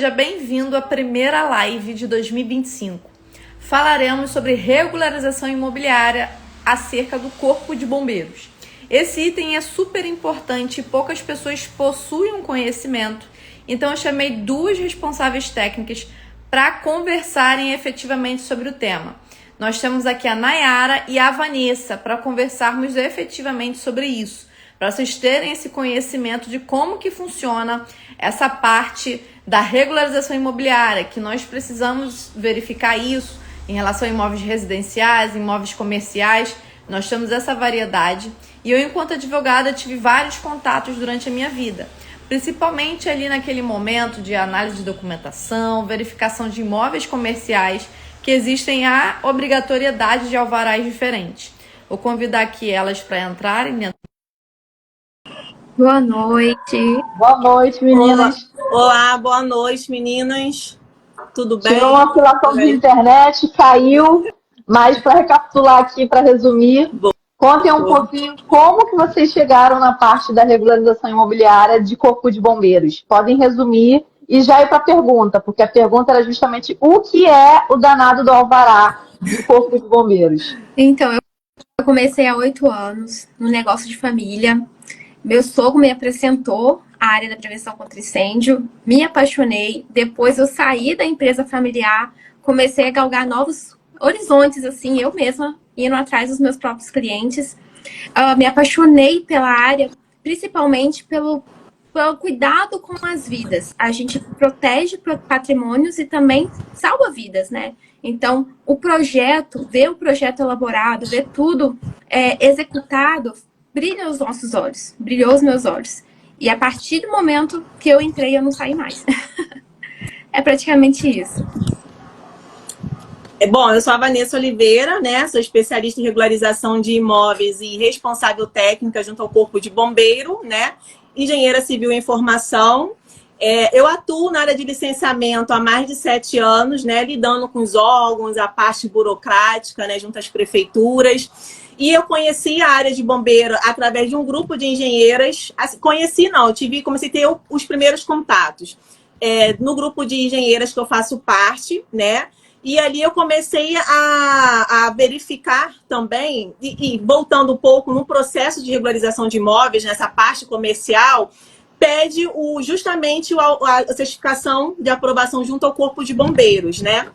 Seja bem-vindo à primeira live de 2025. Falaremos sobre regularização imobiliária acerca do Corpo de Bombeiros. Esse item é super importante e poucas pessoas possuem um conhecimento, então eu chamei duas responsáveis técnicas para conversarem efetivamente sobre o tema. Nós temos aqui a Nayara e a Vanessa para conversarmos efetivamente sobre isso, para vocês terem esse conhecimento de como que funciona essa parte da regularização imobiliária, que nós precisamos verificar isso em relação a imóveis residenciais, imóveis comerciais. Nós temos essa variedade e eu, enquanto advogada, tive vários contatos durante a minha vida, principalmente ali naquele momento de análise de documentação, verificação de imóveis comerciais, que existem a obrigatoriedade de alvarás diferentes. Vou convidar aqui elas para entrarem dentro. Boa noite. Boa noite, meninas. Olá, boa noite, meninas. Tudo bem? Tirou uma oscilação de internet, caiu, mas para recapitular aqui, para resumir, contem um pouquinho como que vocês chegaram na parte da regularização imobiliária de Corpo de Bombeiros. Podem resumir e já ir para a pergunta, porque a pergunta era justamente o que é o danado do alvará de Corpo de Bombeiros. Então, eu comecei há 8 anos no negócio de família. Meu sogro me apresentou a área da prevenção contra incêndio, me apaixonei, depois eu saí da empresa familiar, comecei a galgar novos horizontes, assim, eu mesma, indo atrás dos meus próprios clientes. Me apaixonei pela área, principalmente pelo cuidado com as vidas. A gente protege patrimônios e também salva vidas, né? Então, ver o projeto elaborado, ver tudo executado, brilha os nossos olhos, brilhou os meus olhos. E a partir do momento que eu entrei, eu não saí mais. É praticamente isso. Bom, eu sou a Vanessa Oliveira, né? Sou especialista em regularização de imóveis e responsável técnica junto ao Corpo de Bombeiro, né? Engenheira civil em formação. Eu atuo na área de licenciamento há mais de 7 anos, né? Lidando com os órgãos, a parte burocrática, né? Junto às prefeituras. E eu conheci a área de bombeiro através de um grupo de engenheiras. Comecei a ter os primeiros contatos no grupo de engenheiras que eu faço parte, né? E ali eu comecei a verificar também, e voltando um pouco no processo de regularização de imóveis, nessa parte comercial, pede justamente a certificação de aprovação junto ao Corpo de Bombeiros, né?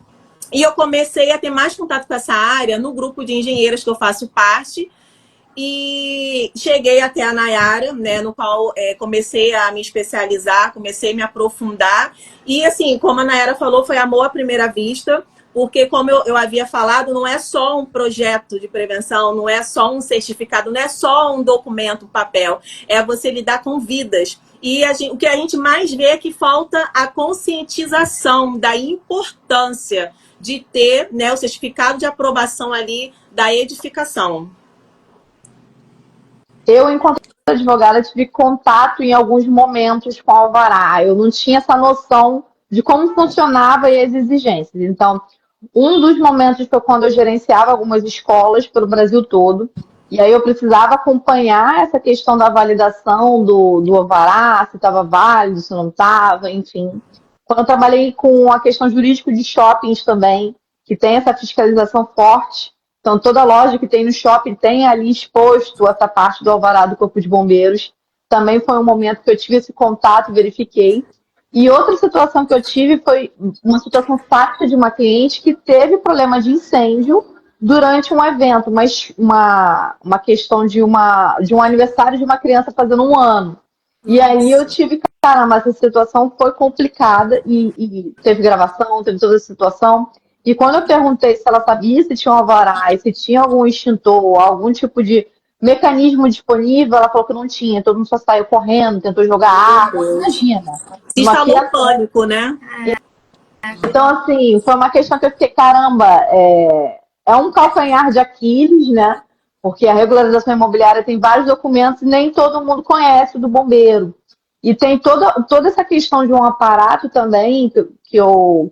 E eu comecei a ter mais contato com essa área no grupo de engenheiras que eu faço parte e cheguei até a Nayara, né, no qual comecei a me especializar, comecei a me aprofundar. E assim, como a Nayara falou, foi amor à primeira vista, porque como eu havia falado, não é só um projeto de prevenção, não é só um certificado, não é só um documento, um papel, é você lidar com vidas. E o que a gente mais vê é que falta a conscientização da importância de ter, né, o certificado de aprovação ali da edificação. Eu, enquanto advogada, tive contato em alguns momentos com o alvará. Eu não tinha essa noção de como funcionava e as exigências. Então, um dos momentos foi quando eu gerenciava algumas escolas pelo Brasil todo. E aí eu precisava acompanhar essa questão da validação do alvará, se estava válido, se não estava, enfim. Quando eu trabalhei com a questão jurídica de shoppings também, que tem essa fiscalização forte. Então, toda loja que tem no shopping tem ali exposto essa parte do alvará do Corpo de Bombeiros. Também foi um momento que eu tive esse contato e verifiquei. E outra situação que eu tive foi uma situação fática de uma cliente que teve problema de incêndio durante um evento, mas uma questão de um aniversário de uma criança fazendo 1 ano. E aí eu tive, caramba, essa situação foi complicada e teve gravação, teve toda essa situação. E quando eu perguntei se ela sabia se tinha um alvará e se tinha algum extintor, algum tipo de mecanismo disponível, ela falou que não tinha. Todo mundo só saiu correndo, tentou jogar água, imagina. Se instalou o pânico, né? Então, assim, foi uma questão que eu fiquei, caramba, é um calcanhar de Aquiles, né? Porque a regularização imobiliária tem vários documentos e nem todo mundo conhece o do bombeiro. E tem toda essa questão de um aparato também que eu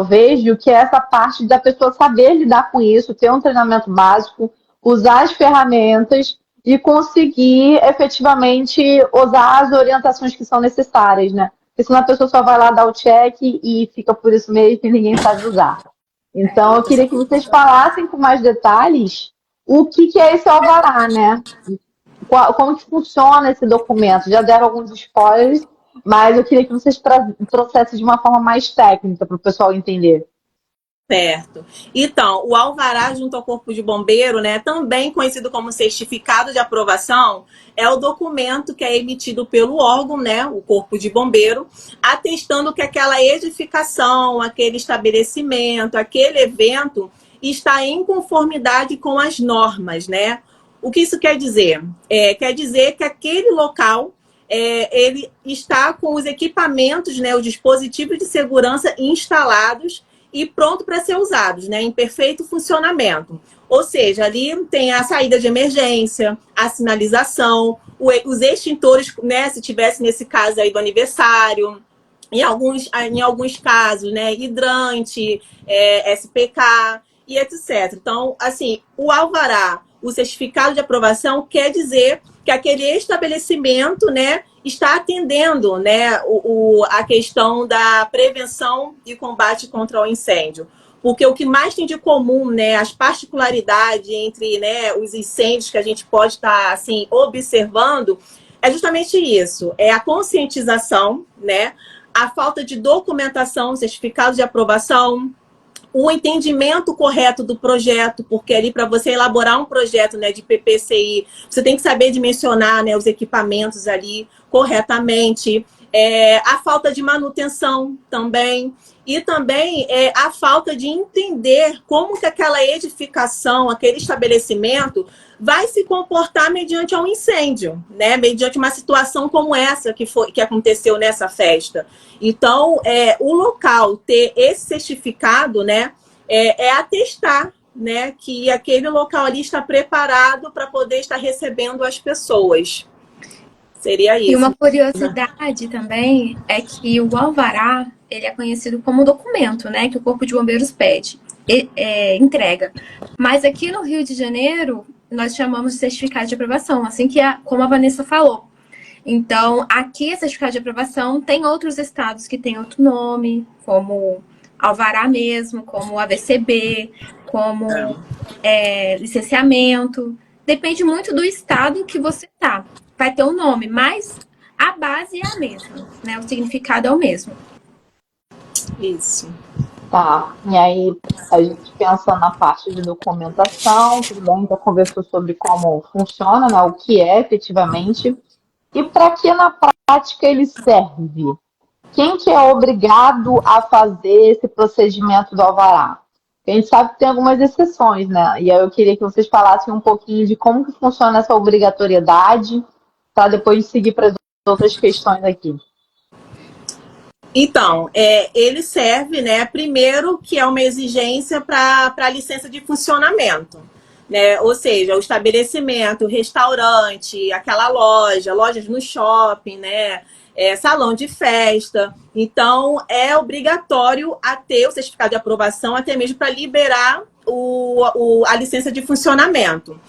vejo, que é essa parte da pessoa saber lidar com isso, ter um treinamento básico, usar as ferramentas e conseguir efetivamente usar as orientações que são necessárias, né? porque senão a pessoa só vai lá dar o check e fica por isso mesmo e ninguém sabe usar. Então, eu queria que vocês falassem com mais detalhes o que é esse alvará, né? Como que funciona esse documento? Já deram alguns spoilers, mas eu queria que vocês trouxessem de uma forma mais técnica para o pessoal entender. Certo. Então, o alvará junto ao Corpo de Bombeiro, né, também conhecido como certificado de aprovação, é o documento que é emitido pelo órgão, né, o Corpo de Bombeiro, atestando que aquela edificação, aquele estabelecimento, aquele evento está em conformidade com as normas, né? O que isso quer dizer? Quer dizer que aquele local ele está com os equipamentos, né, os dispositivos de segurança instalados e pronto para ser usados, né, em perfeito funcionamento. Ou seja, ali tem a saída de emergência, a sinalização, os extintores, né, se tivesse nesse caso aí do aniversário, em alguns casos, né, hidrante, SPK e etc. Então, assim, o alvará, o certificado de aprovação, quer dizer que aquele estabelecimento, né, está atendendo, né, a questão da prevenção e combate contra o incêndio. Porque o que mais tem de comum, né, as particularidades entre, né, os incêndios que a gente pode estar assim, observando, é justamente isso. É a conscientização, né, a falta de documentação, certificado de aprovação, o entendimento correto do projeto, porque ali para você elaborar um projeto, né, de PPCI, você tem que saber dimensionar, né, os equipamentos ali corretamente, a falta de manutenção também, e também a falta de entender como que aquela edificação, aquele estabelecimento vai se comportar mediante um incêndio, né? Mediante uma situação como essa que aconteceu nessa festa. Então, o local ter esse certificado, né, atestar, né, que aquele local ali está preparado para poder estar recebendo as pessoas. Seria isso. E uma curiosidade também é que o alvará, ele é conhecido como documento, né, que o Corpo de Bombeiros pede, entrega. Mas aqui no Rio de Janeiro, nós chamamos de certificado de aprovação, assim como a Vanessa falou. Então, aqui, certificado de aprovação, tem outros estados que têm outro nome, como alvará mesmo, como AVCB, como licenciamento. Depende muito do estado que você tá. Vai ter um nome, mas a base é a mesma, né? O significado é o mesmo. Isso. Tá, e aí a gente pensa na parte de documentação, tudo bem, já conversou sobre como funciona, né, o que é efetivamente, e para que na prática ele serve? Quem que é obrigado a fazer esse procedimento do alvará? A gente sabe que tem algumas exceções, né? E aí eu queria que vocês falassem um pouquinho de como que funciona essa obrigatoriedade, para depois seguir para as outras questões aqui. Então, ele serve, né, primeiro, que é uma exigência para a licença de funcionamento, né? Ou seja, o estabelecimento, o restaurante, aquela lojas no shopping, né? Salão de festa. Então, é obrigatório a ter o certificado de aprovação, até mesmo para liberar a licença de funcionamento.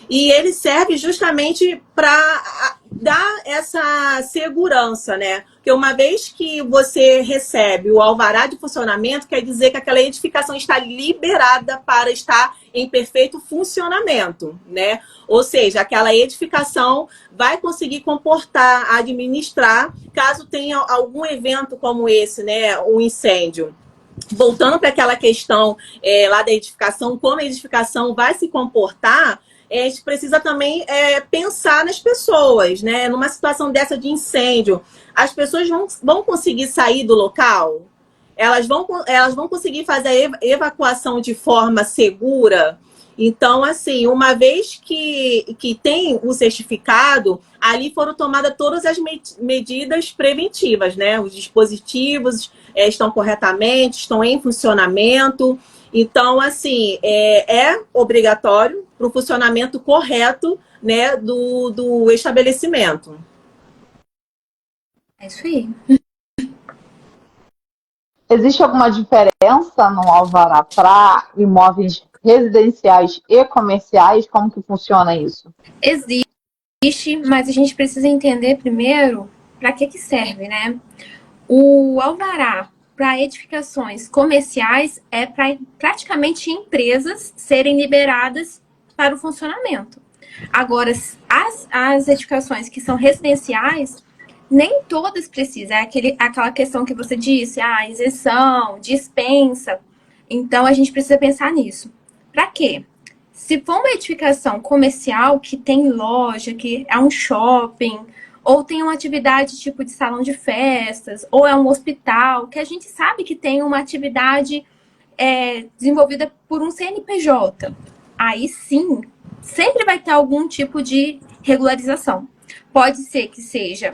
E ele serve justamente para dar essa segurança, né? Porque uma vez que você recebe o alvará de funcionamento, quer dizer que aquela edificação está liberada para estar em perfeito funcionamento, né? Ou seja, aquela edificação vai conseguir comportar, administrar, caso tenha algum evento como esse, né? Um incêndio. Voltando para aquela questão lá da edificação, como a edificação vai se comportar, a gente precisa também pensar nas pessoas, né? Numa situação dessa de incêndio, as pessoas vão conseguir sair do local? Elas vão conseguir fazer a evacuação de forma segura? Então, assim, uma vez que tem o certificado, ali foram tomadas todas as medidas preventivas, né? Os dispositivos estão corretamente, estão em funcionamento. Então, assim, é obrigatório para o funcionamento correto, né, do estabelecimento. É isso aí. Existe alguma diferença no alvará para imóveis residenciais e comerciais? Como que funciona isso? Existe, mas a gente precisa entender primeiro para que serve, né? O alvará para edificações comerciais é para praticamente empresas serem liberadas para o funcionamento. Agora, as edificações que são residenciais, nem todas precisam. É aquela questão que você disse, isenção, dispensa. Então, a gente precisa pensar nisso. Para quê? Se for uma edificação comercial que tem loja, que é um shopping, ou tem uma atividade tipo de salão de festas, ou é um hospital, que a gente sabe que tem uma atividade desenvolvida por um CNPJ, aí sim, sempre vai ter algum tipo de regularização. Pode ser que seja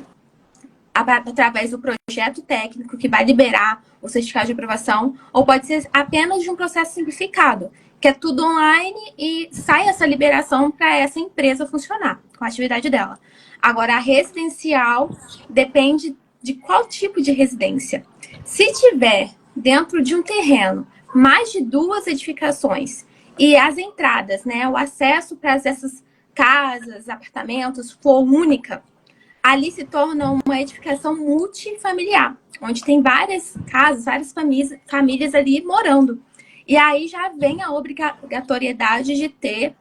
através do projeto técnico que vai liberar o certificado de aprovação, ou pode ser apenas de um processo simplificado, que é tudo online e sai essa liberação para essa empresa funcionar com a atividade dela. Agora, a residencial depende de qual tipo de residência. Se tiver dentro de um terreno mais de 2 edificações e as entradas, né, o acesso para essas casas, apartamentos for única, ali se torna uma edificação multifamiliar, onde tem várias casas, várias famílias ali morando. E aí já vem a obrigatoriedade de ter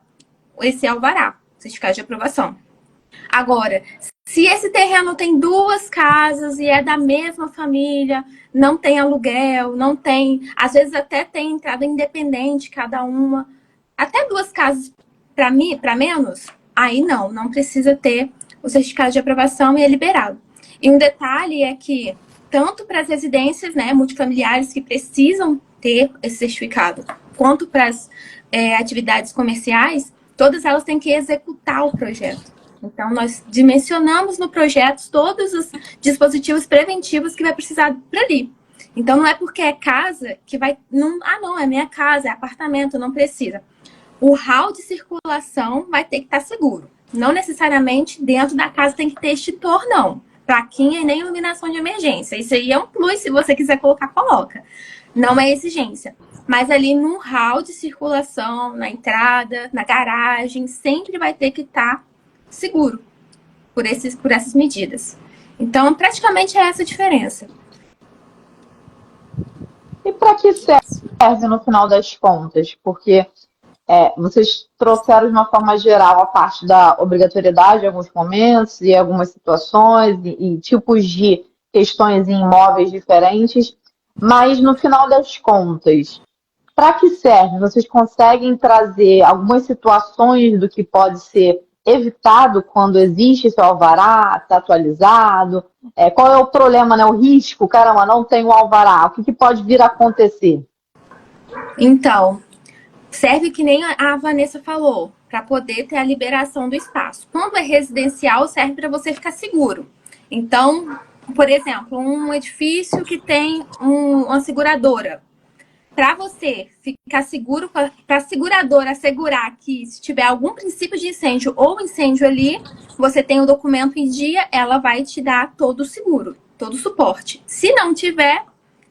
esse alvará, certificado de aprovação. Agora, se esse terreno tem 2 casas e é da mesma família, não tem aluguel, não tem, às vezes até tem entrada independente cada uma, até 2 casas para menos, aí não precisa ter o certificado de aprovação e é liberado. E um detalhe é que, tanto para as residências, né, multifamiliares que precisam ter esse certificado, quanto para as atividades comerciais, todas elas têm que executar o projeto. Então, nós dimensionamos no projeto todos os dispositivos preventivos que vai precisar por ali. Então, não é porque é casa que vai... Não, é minha casa, é apartamento, não precisa. O hall de circulação vai ter que estar seguro. Não necessariamente dentro da casa tem que ter extintor, não. Plaquinha e nem iluminação de emergência. Isso aí é um plus, se você quiser colocar, coloca. Não é exigência. Mas ali no hall de circulação, na entrada, na garagem, sempre vai ter que estar seguro por essas medidas. Então, praticamente é essa a diferença. E para que serve no final das contas? Porque vocês trouxeram de uma forma geral a parte da obrigatoriedade em alguns momentos e algumas situações e tipos de questões em imóveis diferentes, mas no final das contas, para que serve? Vocês conseguem trazer algumas situações do que pode ser evitado quando existe esse alvará, está atualizado? Qual é o problema, né? O risco? Caramba, não tem o alvará. O que pode vir a acontecer? Então, serve que nem a Vanessa falou, para poder ter a liberação do espaço. Quando é residencial, serve para você ficar seguro. Então, por exemplo, um edifício que tem uma seguradora. Para você ficar seguro, para a seguradora assegurar que se tiver algum princípio de incêndio ou incêndio ali, você tem o documento em dia, ela vai te dar todo o seguro, todo o suporte. Se não tiver,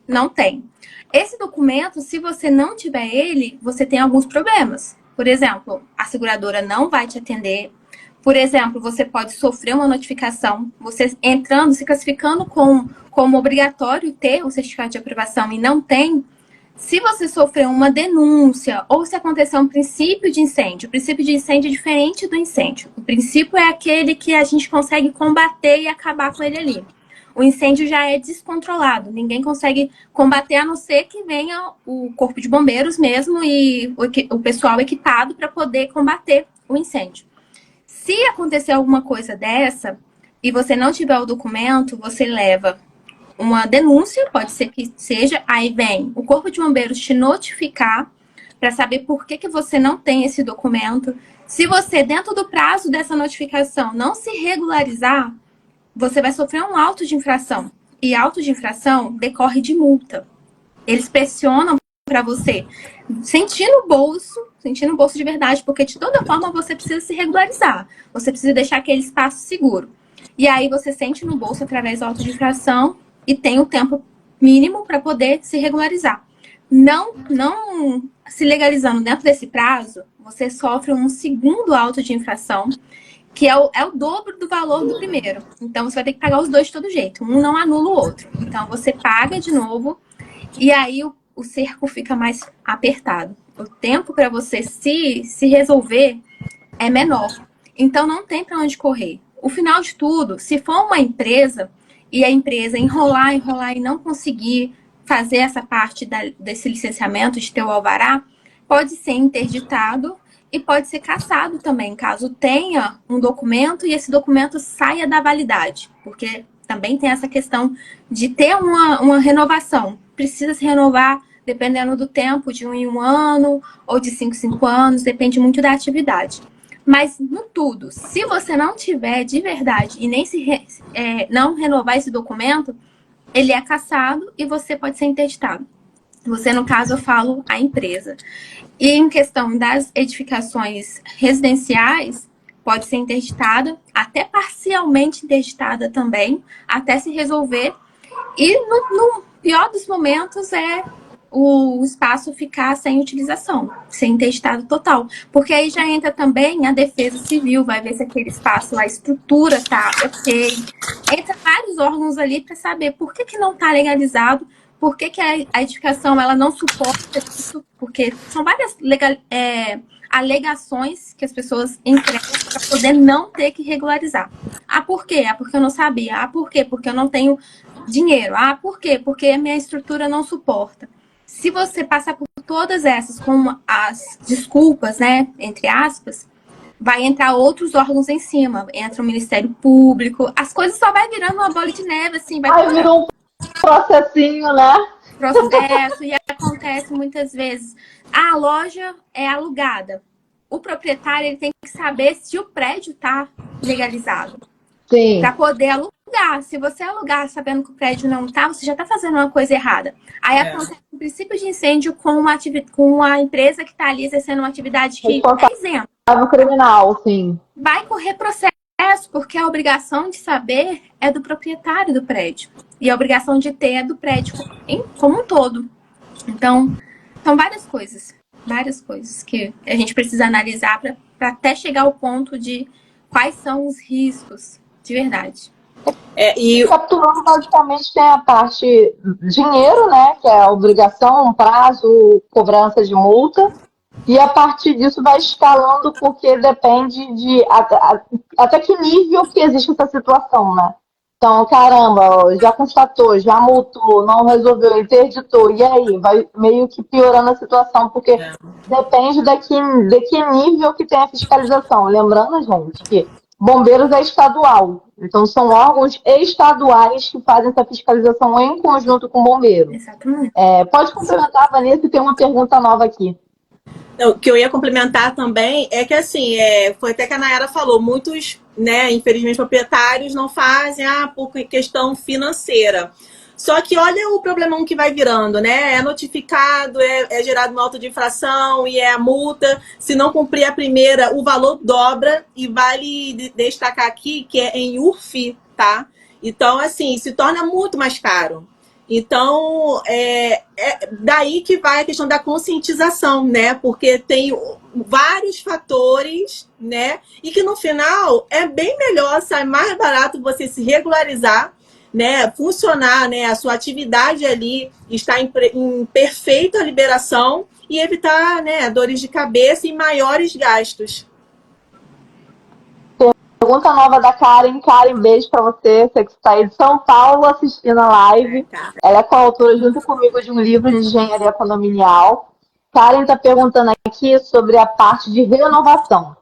não tem. Esse documento, se você não tiver ele, você tem alguns problemas. Por exemplo, a seguradora não vai te atender. Por exemplo, você pode sofrer uma notificação, você entrando, se classificando como obrigatório ter o certificado de aprovação e não tem. Se você sofrer uma denúncia ou se acontecer um princípio de incêndio, o princípio de incêndio é diferente do incêndio. O princípio é aquele que a gente consegue combater e acabar com ele ali. O incêndio já é descontrolado, ninguém consegue combater a não ser que venha o corpo de bombeiros mesmo e o pessoal equipado para poder combater o incêndio. Se acontecer alguma coisa dessa e você não tiver o documento, você leva uma denúncia, pode ser que seja, aí vem o corpo de bombeiros te notificar para saber por que você não tem esse documento. Se você, dentro do prazo dessa notificação, não se regularizar, você vai sofrer um auto de infração. E auto de infração decorre de multa. Eles pressionam para você sentir no bolso de verdade, porque de toda forma você precisa se regularizar. Você precisa deixar aquele espaço seguro. E aí você sente no bolso através do auto de infração e tem um tempo mínimo para poder se regularizar. Não se legalizando dentro desse prazo, você sofre um segundo auto de infração, que é o dobro do valor do primeiro. Então, você vai ter que pagar os dois de todo jeito. Um não anula o outro. Então, você paga de novo e aí o cerco fica mais apertado. O tempo para você se resolver é menor. Então, não tem para onde correr. O final de tudo, se for uma empresa e a empresa enrolar e não conseguir fazer essa parte desse licenciamento, de ter o alvará, pode ser interditado e pode ser cassado também, caso tenha um documento e esse documento saia da validade, porque também tem essa questão de ter uma renovação. Precisa se renovar dependendo do tempo, de 1 em 1 ano ou de 5 em 5 anos, depende muito da atividade. Mas no tudo, se você não tiver de verdade e nem não renovar esse documento, ele é cassado e você pode ser interditado. Você, no caso, eu falo a empresa. E em questão das edificações residenciais, pode ser interditada, até parcialmente interditada também, até se resolver. E no pior dos momentos é o espaço ficar sem utilização, sem interditado total. Porque aí já entra também a defesa civil, vai ver se aquele espaço, a estrutura tá ok. Entra vários órgãos ali para saber por que não está legalizado, por que a edificação ela não suporta isso, porque são várias alegações que as pessoas entregam para poder não ter que regularizar. Ah, por quê? Ah, porque eu não sabia. Ah, por quê? Porque eu não tenho dinheiro. Ah, por quê? Porque a minha estrutura não suporta. Se você passar por todas essas com as desculpas, né, entre aspas, vai entrar outros órgãos em cima. Entra o Ministério Público, as coisas só vai virando uma bola de neve, assim. Vai virar um processinho, né? Processo, e acontece muitas vezes. A loja é alugada. O proprietário ele tem que saber se o prédio está legalizado. Sim. Para poder alugar. Se você alugar sabendo que o prédio não está, você já está fazendo uma coisa errada. Aí acontece um princípio de incêndio com a empresa que está ali exercendo uma atividade que é isenta. Criminal, sim. Vai correr processo, porque a obrigação de saber é do proprietário do prédio. E a obrigação de ter é do prédio como um todo. Então, são várias coisas que a gente precisa analisar para até chegar ao ponto de quais são os riscos de verdade. Capturando, basicamente, tem a parte dinheiro, né? Que é a obrigação, prazo, cobrança de multa. E a partir disso vai escalando, porque depende de até que nível que existe essa situação, né? Então, caramba, já constatou, já multou, não resolveu, interditou, e aí? Vai meio que piorando a situação, porque depende de que nível que tem a fiscalização. Lembrando, gente, que bombeiros é estadual. Então, são órgãos estaduais que fazem essa fiscalização em conjunto com o bombeiro. Exatamente. Pode complementar, Vanessa, e tem uma pergunta nova aqui. O que eu ia complementar também é que, assim, foi até que a Nayara falou, muitos, né, infelizmente, proprietários não fazem por questão financeira. Só que olha o problemão que vai virando, né? É notificado, é gerado uma auto de infração e é a multa. Se não cumprir a primeira, o valor dobra. E vale destacar aqui que é em URF, tá? Então, assim, se torna muito mais caro. Então, daí que vai a questão da conscientização, né? Porque tem vários fatores, né? E que no final é bem melhor, sai mais barato você se regularizar, né? Funcionar, né? A sua atividade ali está em perfeita liberação e evitar, né, dores de cabeça e maiores gastos. Pergunta nova da Karen. Karen, beijo pra você. Você que está aí de São Paulo assistindo a live. Ela é coautora junto comigo de um livro de engenharia condominial. Karen está perguntando aqui sobre a parte de renovação.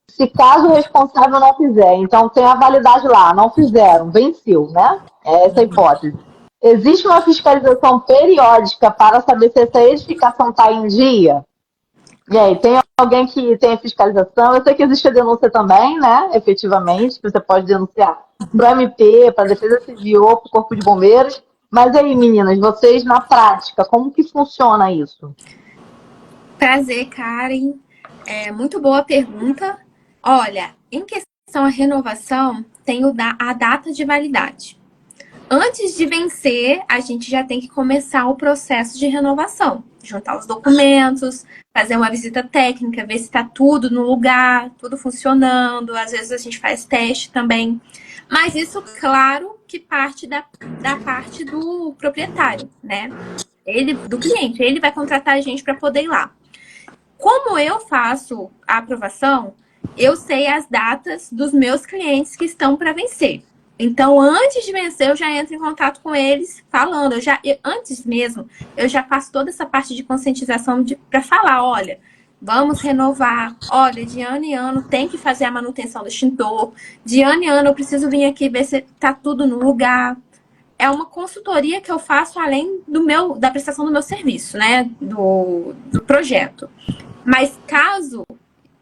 Se caso o responsável não fizer, então tem a validade lá, não fizeram, venceu, né? É essa a hipótese. Existe uma fiscalização periódica para saber se essa edificação está em dia? E aí, tem alguém que tem a fiscalização? Eu sei que existe a denúncia também, né? Efetivamente, que você pode denunciar para o MP, para a Defesa Civil, para o Corpo de Bombeiros. Mas aí, meninas, vocês na prática, como que funciona isso? Prazer, Karen. Muito boa pergunta. Olha, em questão à renovação, tem a data de validade. Antes de vencer, a gente já tem que começar o processo de renovação. Juntar os documentos, fazer uma visita técnica, ver se está tudo no lugar, tudo funcionando. Às vezes a gente faz teste também. Mas isso, claro, que parte da parte do proprietário, né? Do cliente. Ele vai contratar a gente para poder ir lá. Como eu faço a aprovação, eu sei as datas dos meus clientes que estão para vencer. Então, antes de vencer, eu já entro em contato com eles falando. Antes mesmo, eu já faço toda essa parte de conscientização para falar, olha, vamos renovar. Olha, de ano em ano tem que fazer a manutenção do extintor. De ano em ano eu preciso vir aqui ver se está tudo no lugar. É uma consultoria que eu faço além da prestação do meu serviço, né? Do projeto. Mas caso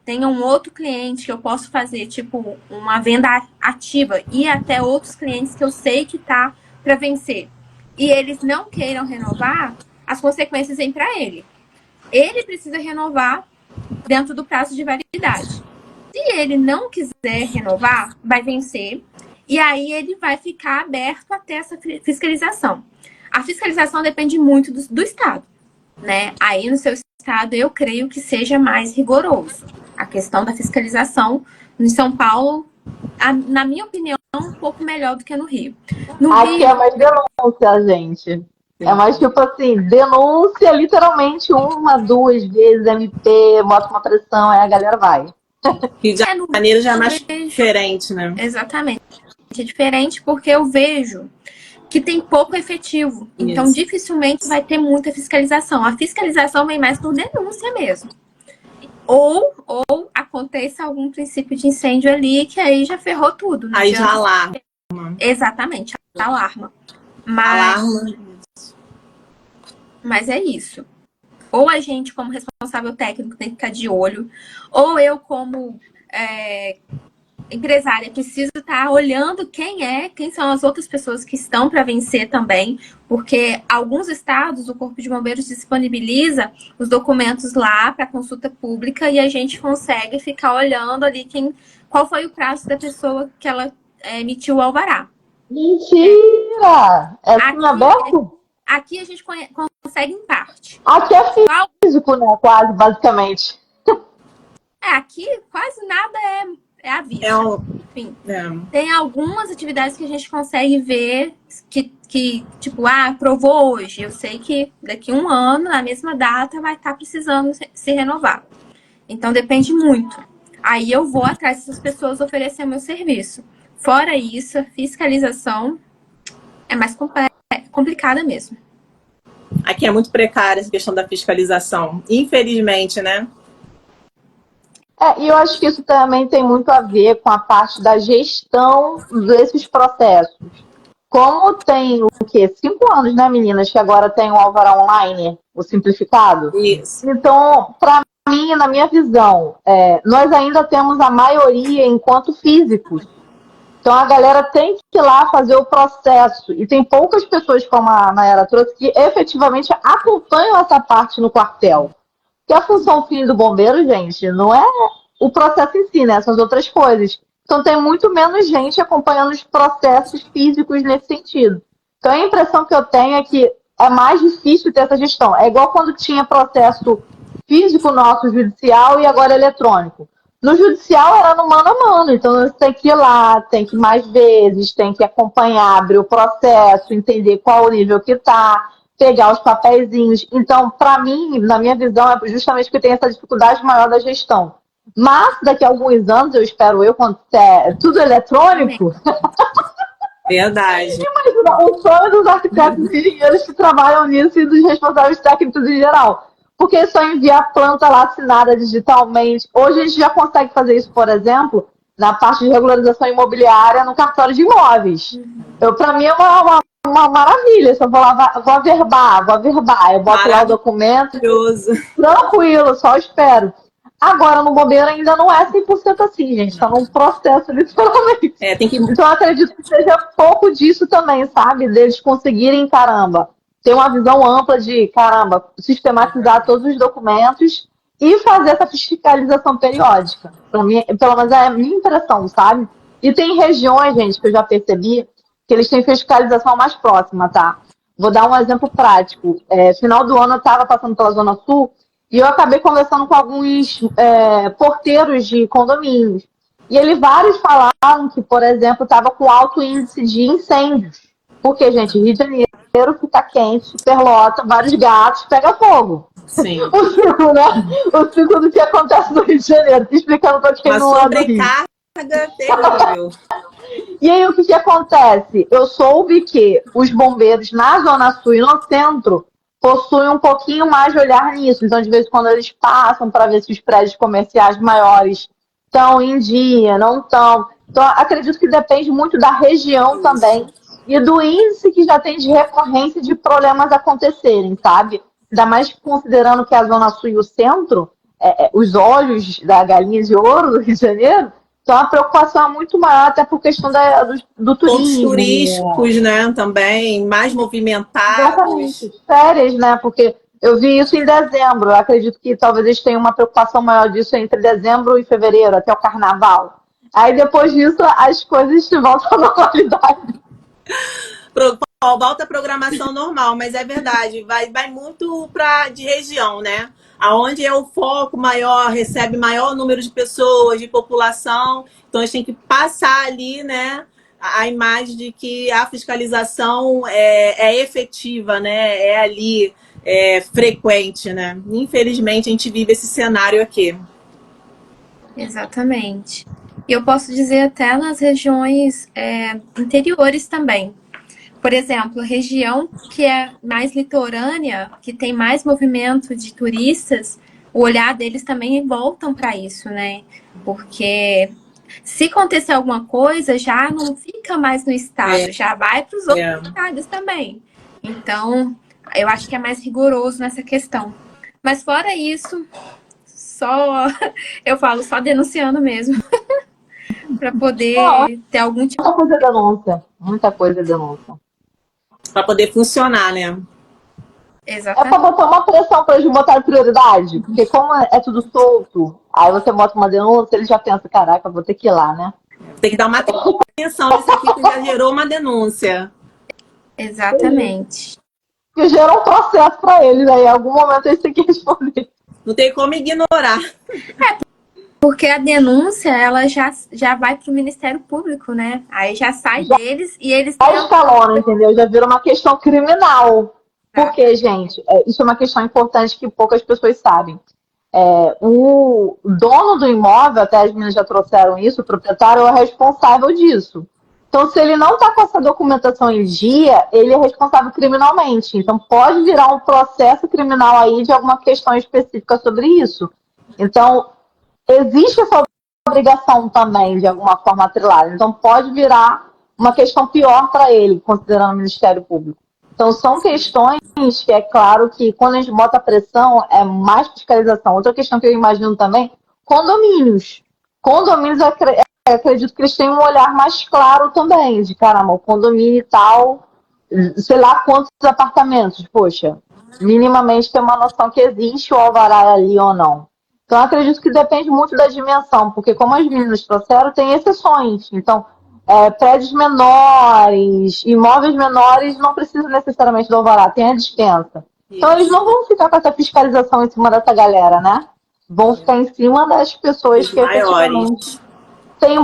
tenha um outro cliente que eu posso fazer, tipo, uma venda ativa e até outros clientes que eu sei que tá para vencer e eles não queiram renovar, as consequências vêm para ele. Ele precisa renovar dentro do prazo de validade. Se ele não quiser renovar, vai vencer e aí ele vai ficar aberto até essa fiscalização. A fiscalização depende muito do estado, né? Aí no seu estado eu creio que seja mais rigoroso. A questão da fiscalização em São Paulo, na minha opinião, é um pouco melhor do que no Rio. Aqui é mais denúncia, gente. É mais tipo assim, denúncia literalmente 1, 2 vezes, MP, bota uma pressão, aí a galera vai. Rio de Janeiro já é mais diferente, né? Exatamente. É diferente porque eu vejo que tem pouco efetivo. Então, dificilmente vai ter muita fiscalização. A fiscalização vem mais por denúncia mesmo. Ou aconteça algum princípio de incêndio ali, que aí já ferrou tudo. Aí já alarma. Exatamente, alarma. Mas é isso. Ou a gente, como responsável técnico, tem que ficar de olho, ou eu, como empresária, preciso estar olhando quem são as outras pessoas que estão para vencer também, porque alguns estados, o Corpo de Bombeiros disponibiliza os documentos lá para consulta pública e a gente consegue ficar olhando ali qual foi o prazo da pessoa que ela emitiu o alvará. Mentira! É assim aberto? Aqui a gente consegue em parte. Aqui é físico, né? Quase, basicamente. Aqui quase nada é à vista. Enfim, tem algumas atividades que a gente consegue ver que tipo, aprovou hoje. Eu sei que daqui a 1 ano, na mesma data, vai estar precisando se renovar. Então, depende muito. Aí eu vou atrás dessas pessoas oferecer meu serviço. Fora isso, a fiscalização é mais complicada mesmo. Aqui é muito precária essa questão da fiscalização. Infelizmente, né? E eu acho que isso também tem muito a ver com a parte da gestão desses processos. Como tem o quê? 5 anos, né, meninas? Que agora tem o alvará online, o simplificado. Isso. Então, para mim, na minha visão, nós ainda temos a maioria enquanto físicos. Então, a galera tem que ir lá fazer o processo. E tem poucas pessoas, como a Nayara trouxe, que efetivamente acompanham essa parte no quartel. Porque a função fim do bombeiro, gente, não é o processo em si, né? São as outras coisas. Então tem muito menos gente acompanhando os processos físicos nesse sentido. Então a impressão que eu tenho é que é mais difícil ter essa gestão. É igual quando tinha processo físico nosso, judicial, e agora eletrônico. No judicial era no mano a mano, então você tem que ir lá, tem que ir mais vezes, tem que acompanhar, abrir o processo, entender qual o nível que está, pegar os papeizinhos. Então, para mim, na minha visão, é justamente porque tem essa dificuldade maior da gestão. Mas, daqui a alguns anos, eu espero quando é tudo eletrônico... Verdade. Imagina, o sonho dos arquitetos e engenheiros que trabalham nisso e dos responsáveis técnicos em geral. Porque é só enviar a planta lá assinada digitalmente. Hoje a gente já consegue fazer isso, por exemplo, na parte de regularização imobiliária no cartório de imóveis. Para mim é uma maravilha. Só vou lá, vou averbar. Eu boto lá o documento. Tranquilo, só espero. Agora, no bombeiro ainda não é 100% assim, gente. Está num processo, literalmente. Tem que... Então, eu acredito que seja pouco disso também, sabe? Deles conseguirem, ter uma visão ampla de, sistematizar todos os documentos e fazer essa fiscalização periódica. Para mim, pelo menos é a minha impressão, sabe? E tem regiões, gente, que eu já percebi, que eles têm fiscalização mais próxima, tá? Vou dar um exemplo prático. Final do ano eu estava passando pela Zona Sul e eu acabei conversando com alguns porteiros de condomínios. E vários falaram que, por exemplo, estava com alto índice de incêndios. Porque, gente, Rio de Janeiro fica quente, superlota, vários gatos, pega fogo. Sim. O ciclo, né? O ciclo do que acontece no Rio de Janeiro. Explicando para quem não é do Rio. Sobrecarga terrível. E aí, o que acontece? Eu soube que os bombeiros na Zona Sul e no centro possuem um pouquinho mais de olhar nisso. Então, de vez em quando, eles passam para ver se os prédios comerciais maiores estão em dia, não estão. Então, acredito que depende muito da região também e do índice que já tem de recorrência de problemas acontecerem, sabe? Ainda mais considerando que a Zona Sul e o centro, os olhos da galinha de ouro do Rio de Janeiro, então a preocupação é muito maior, até por questão do turismo. Pontos turísticos, né, também, mais movimentados. Exatamente, férias, né, porque eu vi isso em dezembro, eu acredito que talvez eles tenham uma preocupação maior disso entre dezembro e fevereiro, até o carnaval. Aí depois disso as coisas voltam à normalidade. Volta a programação normal, mas é verdade, vai muito de região, né? Aonde é o foco maior, recebe maior número de pessoas, de população, então a gente tem que passar ali, né, a imagem de que a fiscalização é efetiva, né? É ali, frequente, né? Infelizmente a gente vive esse cenário aqui. Exatamente. E eu posso dizer até nas regiões interiores também. Por exemplo, região que é mais litorânea, que tem mais movimento de turistas, o olhar deles também voltam para isso, né? Porque se acontecer alguma coisa, já não fica mais no estado, já vai para os outros estados também. Então, eu acho que é mais rigoroso nessa questão. Mas fora isso, eu falo só denunciando mesmo. Para poder ter algum tipo de denúncia. Muita coisa denúncia. Para poder funcionar, né? Exatamente. É para botar uma pressão para eles botarem prioridade. Porque como é tudo solto, aí você bota uma denúncia, eles já pensam, caraca, vou ter que ir lá, né? Tem que dar uma atenção nesse aqui que já gerou uma denúncia. Exatamente. Que gerou um processo para eles, aí em algum momento eles têm que responder. Não tem como ignorar. Porque a denúncia, ela já vai para o Ministério Público, né? Aí já sai deles e eles... Já escalona, entendeu? Já vira uma questão criminal. Porque, gente, isso é uma questão importante que poucas pessoas sabem. O dono do imóvel, até as meninas já trouxeram isso, o proprietário é o responsável disso. Então, se ele não está com essa documentação em dia, ele é responsável criminalmente. Então, pode virar um processo criminal aí de alguma questão específica sobre isso. Então, existe essa obrigação também, de alguma forma atrelada. Então, pode virar uma questão pior para ele, considerando o Ministério Público. Então, são questões que é claro que quando a gente bota pressão, é mais fiscalização. Outra questão que eu imagino também, condomínios. Condomínios, eu acredito que eles têm um olhar mais claro também, de caramba, o condomínio e tal, sei lá quantos apartamentos, poxa, minimamente tem uma noção que existe o alvará ali ou não. Então, eu acredito que depende muito da dimensão, porque como as meninas trouxeram, tem exceções. Então, prédios menores, imóveis menores, não precisa necessariamente do alvará, tem a dispensa. Então, eles não vão ficar com essa fiscalização em cima dessa galera, né? Vão ficar em cima das pessoas que efetivamente têm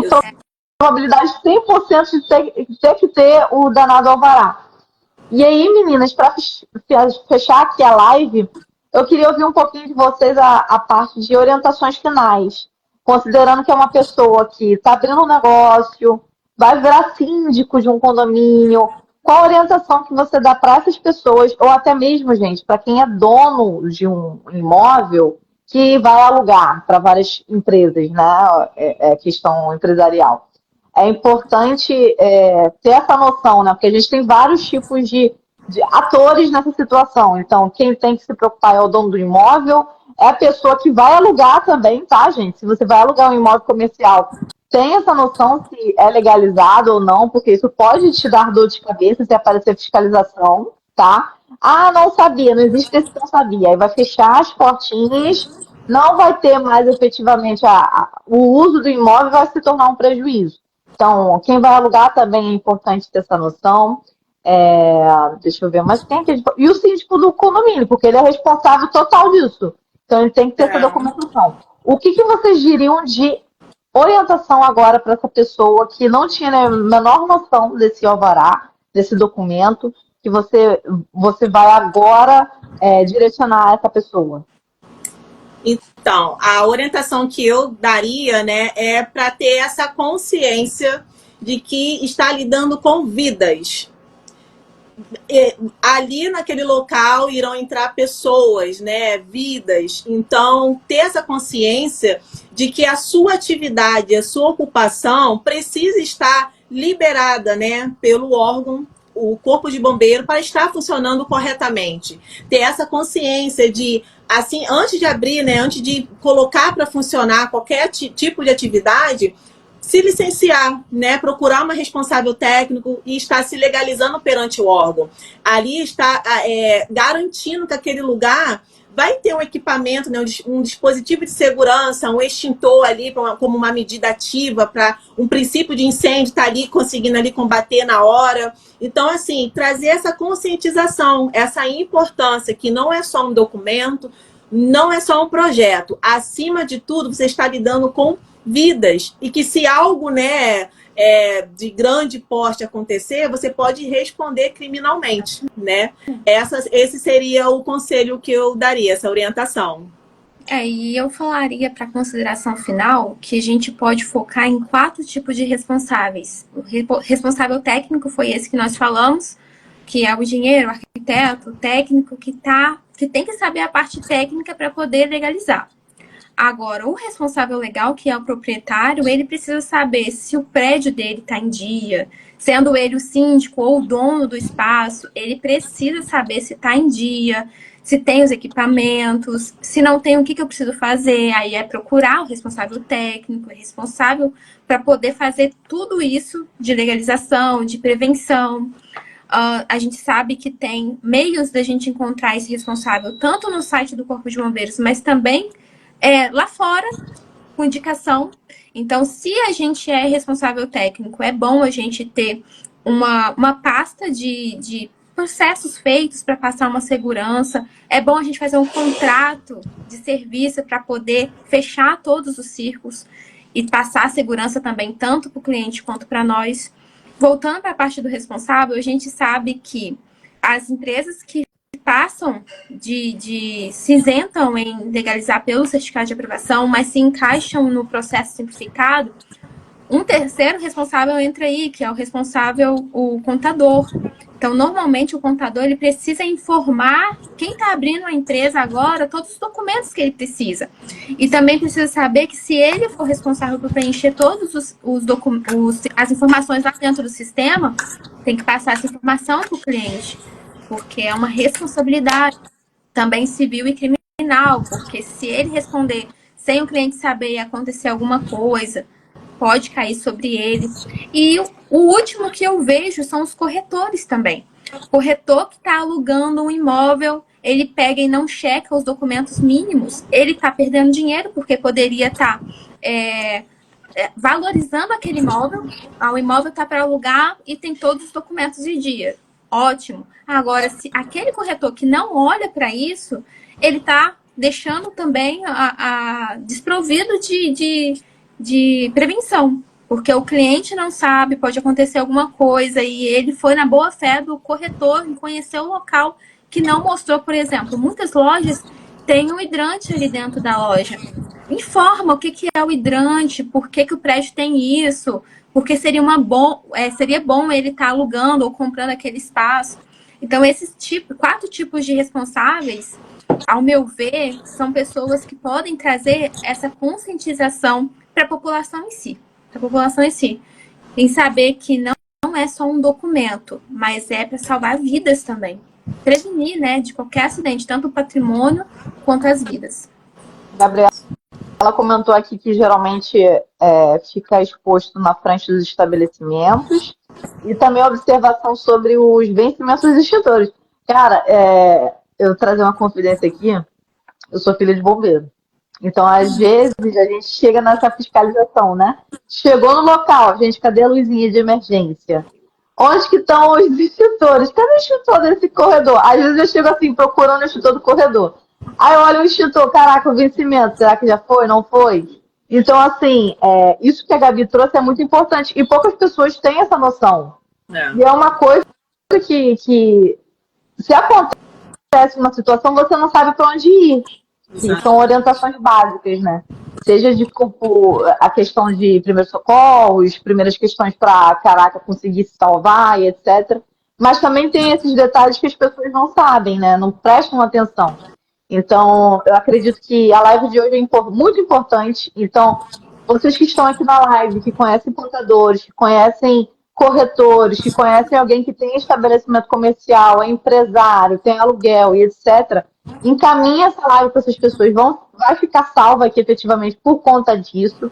probabilidade de 100% de ter que ter o danado alvará. E aí, meninas, para fechar aqui a live, eu queria ouvir um pouquinho de vocês a parte de orientações finais. Considerando que é uma pessoa que está abrindo um negócio, vai virar síndico de um condomínio, qual a orientação que você dá para essas pessoas, ou até mesmo, gente, para quem é dono de um imóvel que vai alugar para várias empresas, né? Questão empresarial. É importante ter essa noção, né? Porque a gente tem vários tipos de atores nessa situação. Então, quem tem que se preocupar é o dono do imóvel, é a pessoa que vai alugar também, tá, gente? Se você vai alugar um imóvel comercial, tem essa noção se é legalizado ou não, porque isso pode te dar dor de cabeça se aparecer fiscalização, tá? Ah, não sabia, não existe esse não sabia. Aí vai fechar as portinhas, não vai ter mais efetivamente o uso do imóvel, vai se tornar um prejuízo. Então, quem vai alugar também é importante ter essa noção. Deixa eu ver, mas quem é que... E o síndico do condomínio, porque ele é responsável total disso. Então, ele tem que ter essa documentação. O que vocês diriam de orientação agora para essa pessoa que não tinha a menor noção desse alvará, desse documento, que você vai agora direcionar essa pessoa? Então, a orientação que eu daria, né, é para ter essa consciência de que está lidando com vidas. Ali naquele local irão entrar pessoas, né, vidas. Então, ter essa consciência de que a sua atividade, a sua ocupação precisa estar liberada, né, pelo órgão, o Corpo de Bombeiro, para estar funcionando corretamente. Ter essa consciência de, assim, antes de abrir, né, antes de colocar para funcionar qualquer tipo de atividade, se licenciar, né, procurar uma responsável técnico e estar se legalizando perante o órgão. Ali está garantindo que aquele lugar vai ter um equipamento, né, um dispositivo de segurança, um extintor ali como uma medida ativa para um princípio de incêndio estar ali conseguindo ali combater na hora. Então, assim, trazer essa conscientização, essa importância que não é só um documento, não é só um projeto. Acima de tudo, você está lidando com vidas, e que se algo, né, de grande porte acontecer, você pode responder criminalmente, né? Esse seria o conselho que eu daria, essa orientação. E eu falaria para consideração final que a gente pode focar em 4 tipos de responsáveis. O responsável técnico foi esse que nós falamos, que é o engenheiro, o arquiteto, o técnico que tem que saber a parte técnica para poder legalizar. Agora, o responsável legal, que é o proprietário, ele precisa saber se o prédio dele está em dia, sendo ele o síndico ou o dono do espaço, ele precisa saber se está em dia, se tem os equipamentos, se não tem, o que eu preciso fazer. Aí é procurar o responsável técnico, o responsável para poder fazer tudo isso de legalização, de prevenção. A gente sabe que tem meios da gente encontrar esse responsável, tanto no site do Corpo de Bombeiros, mas também lá fora, com indicação. Então, se a gente é responsável técnico, é bom a gente ter uma pasta de processos feitos para passar uma segurança. É bom a gente fazer um contrato de serviço para poder fechar todos os círculos e passar a segurança também, tanto para o cliente quanto para nós. Voltando para a parte do responsável, a gente sabe que as empresas que passam se isentam em legalizar pelo certificado de aprovação, mas se encaixam no processo simplificado, um terceiro responsável entra aí, que é o responsável, o contador. Então, normalmente, o contador ele precisa informar quem está abrindo a empresa agora, todos os documentos que ele precisa. E também precisa saber que se ele for responsável por preencher todos as informações lá dentro do sistema, tem que passar essa informação para o cliente, porque é uma responsabilidade também civil e criminal, porque se ele responder sem o cliente saber e acontecer alguma coisa, pode cair sobre ele. E o último que eu vejo são os corretores também. O corretor que está alugando um imóvel, ele pega e não checa os documentos mínimos, ele está perdendo dinheiro, porque poderia estar valorizando aquele imóvel. O imóvel está para alugar e tem todos os documentos de dia. Ótimo. Agora, se aquele corretor que não olha para isso, ele está deixando também desprovido de prevenção, porque o cliente não sabe, pode acontecer alguma coisa e ele foi na boa fé do corretor em conhecer o local que não mostrou, por exemplo, muitas lojas têm um hidrante ali dentro da loja. Informa o que é o hidrante, por que o prédio tem isso, porque seria bom ele estar alugando ou comprando aquele espaço. Então, esses 4 tipos de responsáveis, ao meu ver, são pessoas que podem trazer essa conscientização para a população em si. Em saber que não é só um documento, mas é para salvar vidas também. Prevenir, né, de qualquer acidente, tanto o patrimônio quanto as vidas. Gabriela, ela comentou aqui que geralmente fica exposto na frente dos estabelecimentos e também a observação sobre os vencimentos dos extintores. Cara, eu vou trazer uma confidência aqui. Eu sou filha de bombeiro. Então, às vezes, a gente chega nessa fiscalização, né? Chegou no local, gente, cadê a luzinha de emergência? Onde que estão os extintores? Cadê o extintor desse corredor? Às vezes eu chego assim, procurando o extintor do corredor. Aí eu olho o extintor, caraca, o vencimento, será que já foi? Não foi? Então, assim, isso que a Gabi trouxe é muito importante. E poucas pessoas têm essa noção. E é uma coisa que se acontece uma situação, você não sabe para onde ir. Sim, são orientações básicas, né? Seja de a questão de primeiros socorros, primeiras questões para, caraca, conseguir se salvar e etc. Mas também tem esses detalhes que as pessoas não sabem, né? Não prestam atenção. Então, eu acredito que a live de hoje é muito importante. Então, vocês que estão aqui na live, que conhecem contadores, que conhecem corretores, que conhecem alguém que tem estabelecimento comercial, é empresário, tem aluguel e etc., encaminha essa live para essas pessoas, vai ficar salva aqui efetivamente por conta disso.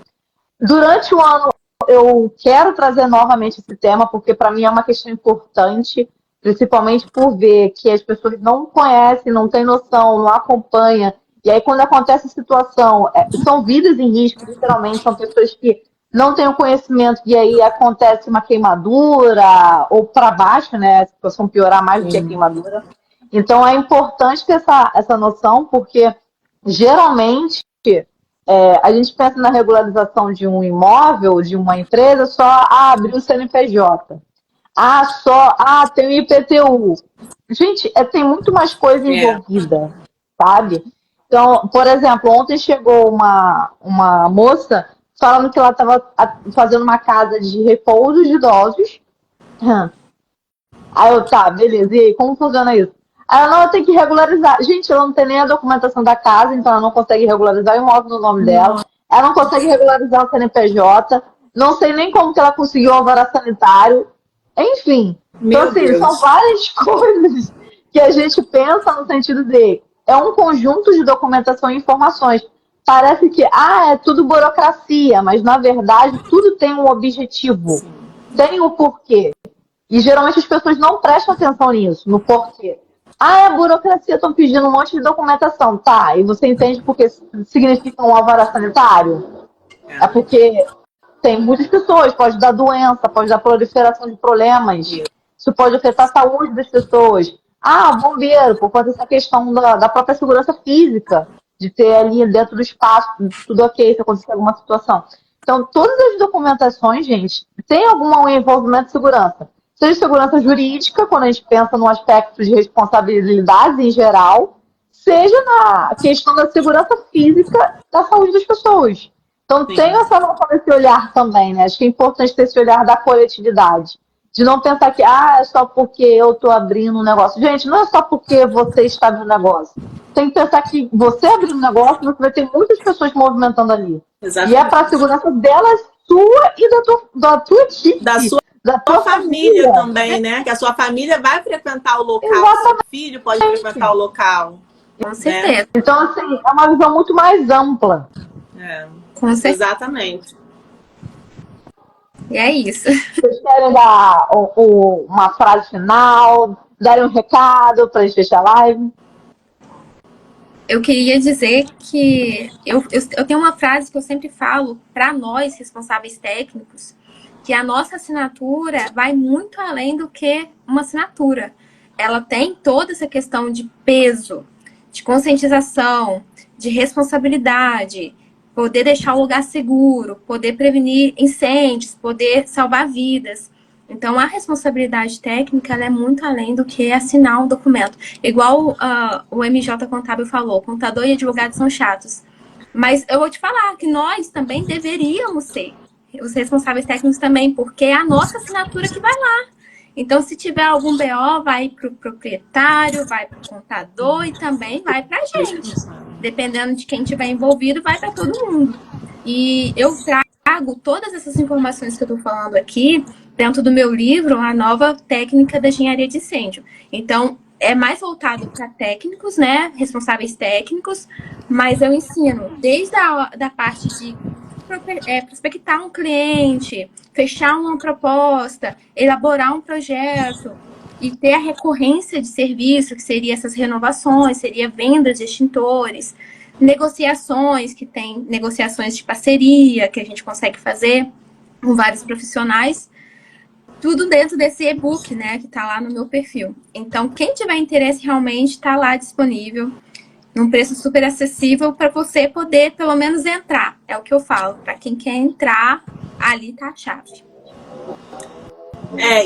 Durante o ano, eu quero trazer novamente esse tema, porque para mim é uma questão importante, principalmente por ver que as pessoas não conhecem, não têm noção, não acompanham. E aí, quando acontece a situação, são vidas em risco, literalmente, são pessoas que não têm o conhecimento, e aí acontece uma queimadura, ou para baixo, né? A situação piorar mais do que a queimadura. Então, é importante ter essa noção, porque geralmente a gente pensa na regularização de um imóvel, de uma empresa, só abrir o CNPJ. Tem o IPTU. Gente, tem muito mais coisa envolvida, sabe? Então, por exemplo, ontem chegou uma moça falando que ela estava fazendo uma casa de repouso de idosos. Aí eu, tá, beleza, e aí, como funciona isso? Aí ela, não, tem que regularizar. Gente, ela não tem nem a documentação da casa, então ela não consegue regularizar o imóvel no nome dela. Ela não consegue regularizar o CNPJ. Não sei nem como que ela conseguiu o alvará sanitário. Enfim. Então, assim, são várias coisas que a gente pensa no sentido de é um conjunto de documentação e informações. Parece que, é tudo burocracia, mas, na verdade, tudo tem um objetivo. Tem um porquê. E, geralmente, as pessoas não prestam atenção nisso, no porquê. É burocracia, estão pedindo um monte de documentação. Tá, e você entende porque significa um alvará sanitário? É porque tem muitas pessoas, pode dar doença, pode dar proliferação de problemas. Isso pode afetar a saúde das pessoas. Bombeiro, por conta dessa questão da própria segurança física, de ter ali dentro do espaço, tudo ok, se acontecer alguma situação. Então, todas as documentações, gente, tem algum envolvimento de segurança. Seja segurança jurídica, quando a gente pensa no aspecto de responsabilidades em geral, seja na questão da segurança física da saúde das pessoas. Então, tem esse olhar também, né? Acho que é importante ter esse olhar da coletividade. De não pensar que, é só porque eu estou abrindo um negócio. Gente, não é só porque você está abrindo um negócio. Tem que pensar que você abrindo um negócio, você vai ter muitas pessoas movimentando ali. Exatamente. E é para a segurança delas, sua e da tua equipe. Da tua família também, né? Que a sua família vai frequentar o local. Exatamente. Seu filho pode frequentar o local. Com certeza. Então, assim, é uma visão muito mais ampla. Com certeza. Exatamente. E é isso. Vocês querem dar uma frase final, darem um recado para a gente fechar a live? Eu queria dizer que eu tenho uma frase que eu sempre falo para nós, responsáveis técnicos, que a nossa assinatura vai muito além do que uma assinatura. Ela tem toda essa questão de peso, de conscientização, de responsabilidade, poder deixar o lugar seguro, poder prevenir incêndios, poder salvar vidas. Então, a responsabilidade técnica ela é muito além do que assinar um documento. Igual o MJ Contábil falou, contador e advogado são chatos. Mas eu vou te falar que nós também deveríamos ser. Os responsáveis técnicos também, porque é a nossa assinatura que vai lá. Então, se tiver algum BO, vai para o proprietário, vai para o contador e também vai para a gente. Dependendo de quem estiver envolvido, vai para todo mundo. E eu trago todas essas informações que eu estou falando aqui dentro do meu livro, A Nova Técnica da Engenharia de Incêndio. Então, é mais voltado para técnicos, né? Responsáveis técnicos, mas eu ensino desde da parte de prospectar um cliente, fechar uma proposta, elaborar um projeto e ter a recorrência de serviço, que seria essas renovações, seria vendas de extintores, negociações, que tem negociações de parceria, que a gente consegue fazer com vários profissionais. Tudo dentro desse e-book, né, que tá lá no meu perfil. Então, quem tiver interesse realmente tá lá disponível, num preço super acessível para você poder pelo menos entrar. É o que eu falo, para quem quer entrar, ali tá a chave.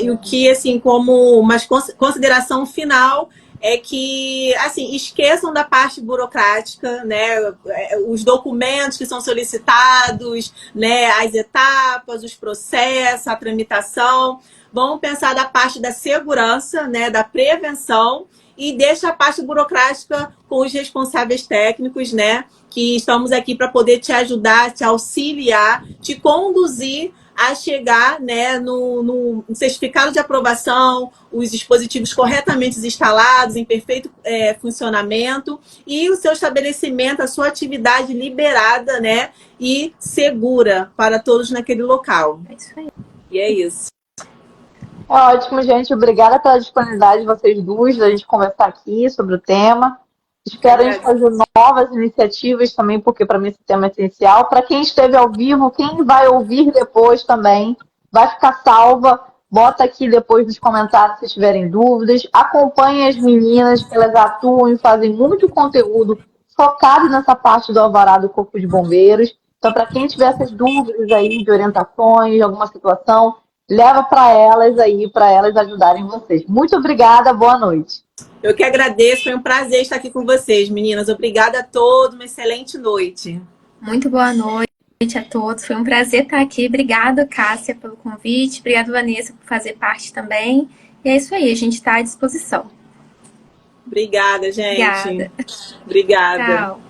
E o que, assim, como uma consideração final é que, assim, esqueçam da parte burocrática, né? Os documentos que são solicitados, né? As etapas, os processos, a tramitação. Vamos pensar da parte da segurança, né? Da prevenção, e deixa a parte burocrática com os responsáveis técnicos, né? Que estamos aqui para poder te ajudar, te auxiliar, te conduzir a chegar, né, no certificado de aprovação, os dispositivos corretamente instalados, em perfeito funcionamento, e o seu estabelecimento, a sua atividade liberada, né, e segura para todos naquele local. É isso aí. E é isso. É ótimo, gente. Obrigada pela disponibilidade de vocês duas, da gente conversar aqui sobre o tema. Espero a gente fazer novas iniciativas também, porque para mim esse tema é essencial. Para quem esteve ao vivo, quem vai ouvir depois também, vai ficar salva. Bota aqui depois nos comentários se tiverem dúvidas. Acompanhe as meninas, que elas atuam e fazem muito conteúdo focado nessa parte do alvará do Corpo de Bombeiros. Então, para quem tiver essas dúvidas aí de orientações, de alguma situação, leva para elas aí, para elas ajudarem vocês. Muito obrigada, boa noite. Eu que agradeço, foi um prazer estar aqui com vocês, meninas. Obrigada a todos, uma excelente noite. Muito boa noite a todos, foi um prazer estar aqui. Obrigada, Cássia, pelo convite. Obrigada, Vanessa, por fazer parte também. E é isso aí, a gente está à disposição. Obrigada, gente. Obrigada. Obrigada. Tchau.